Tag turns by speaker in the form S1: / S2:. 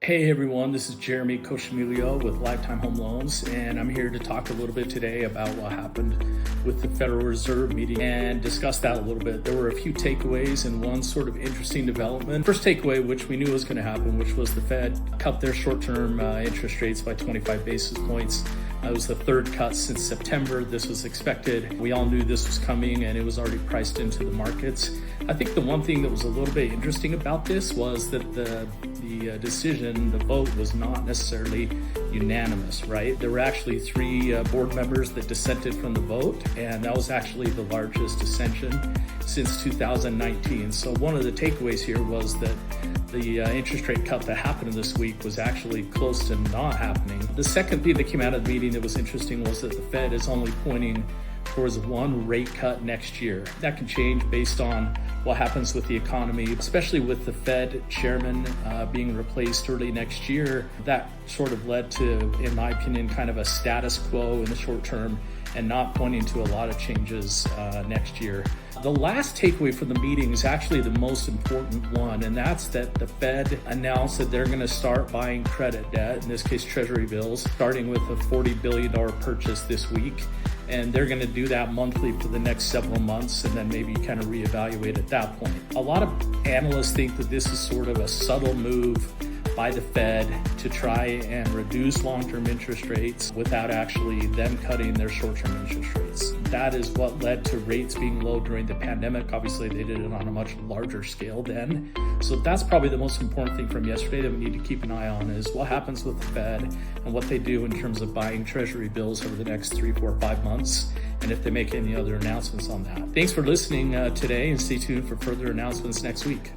S1: Hey everyone, this is Jeremy Coccimiglio with Lifetime Home Loans, and I'm here to talk a little bit today about what happened with the Federal Reserve meeting and discuss that a little bit. There were a few takeaways and one sort of interesting development. First takeaway, which we knew was going to happen, which was the Fed cut their short-term interest rates by 25 basis points. It was the third cut since September. This was expected. We all knew this was coming and it was already priced into the markets. I think the one thing that was a little bit interesting about this was that the decision, the vote was not necessarily unanimous, right? There were actually three board members that dissented from the vote, and that was actually the largest dissension since 2019. So one of the takeaways here was that the interest rate cut that happened this week was actually close to not happening. The second thing that came out of the meeting that was interesting was that the Fed is only pointing towards one rate cut next year. That can change based on what happens with the economy, especially with the Fed chairman being replaced early next year. That sort of led to, in my opinion, kind of a status quo in the short term and not pointing to a lot of changes next year. The last takeaway from the meeting is actually the most important one, and that's that the Fed announced that they're going to start buying credit debt, in this case treasury bills, starting with a $40 billion purchase this week. And they're going to do that monthly for the next several months and then maybe kind of reevaluate at that point. A lot of analysts think that this is sort of a subtle move by the Fed to try and reduce long-term interest rates without actually them cutting their short-term interest rates. That is what led to rates being low during the pandemic. Obviously, they did it on a much larger scale then. So that's probably the most important thing from yesterday that we need to keep an eye on is what happens with the Fed and what they do in terms of buying treasury bills over the next 3, 4, 5 months, and if they make any other announcements on that. Thanks for listening today, and stay tuned for further announcements next week.